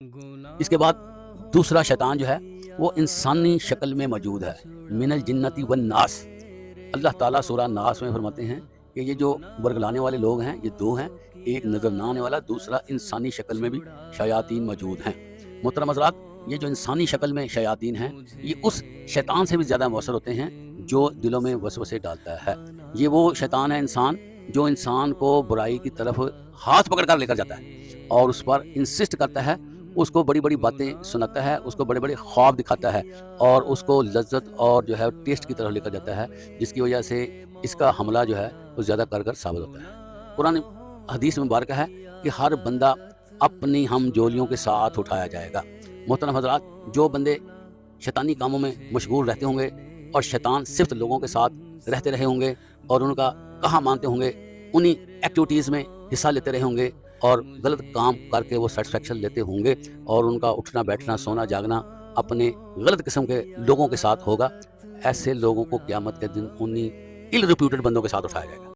اس کے بعد دوسرا شیطان جو ہے وہ انسانی شکل میں موجود ہے، من الجنتی والناس۔ اللہ تعالیٰ سورہ ناس میں فرماتے ہیں کہ یہ جو ورگلانے والے لوگ ہیں یہ دو ہیں، ایک نظر نہ آنے والا، دوسرا انسانی شکل میں بھی شیاطین موجود ہیں۔ محترم حضرات، یہ جو انسانی شکل میں شیاطین ہیں یہ اس شیطان سے بھی زیادہ مؤثر ہوتے ہیں جو دلوں میں وسوسے ڈالتا ہے۔ یہ وہ شیطان ہے انسان جو انسان کو برائی کی طرف ہاتھ پکڑ کر لے کر جاتا ہے اور اس پر انسسٹ کرتا ہے، اس کو بڑی بڑی باتیں سناتا ہے، اس کو بڑے بڑے خواب دکھاتا ہے اور اس کو لذت اور جو ہے ٹیسٹ کی طرف لے کر جاتا ہے، جس کی وجہ سے اس کا حملہ جو ہے وہ زیادہ کارگر ثابت ہوتا ہے۔ قرآن حدیث میں مبارکہ ہے کہ ہر بندہ اپنی ہم جولیوں کے ساتھ اٹھایا جائے گا۔ محترم حضرات، جو بندے شیطانی کاموں میں مشغول رہتے ہوں گے اور شیطان صرف لوگوں کے ساتھ رہتے رہے ہوں گے اور ان کا کہا مانتے ہوں گے، انہی ایکٹیویٹیز میں حصہ لیتے رہے ہوں گے اور غلط کام کر کے وہ سیٹسفیکشن لیتے ہوں گے اور ان کا اٹھنا بیٹھنا سونا جاگنا اپنے غلط قسم کے لوگوں کے ساتھ ہوگا، ایسے لوگوں کو قیامت کے دن انہی ill reputed بندوں کے ساتھ اٹھایا جائے گا۔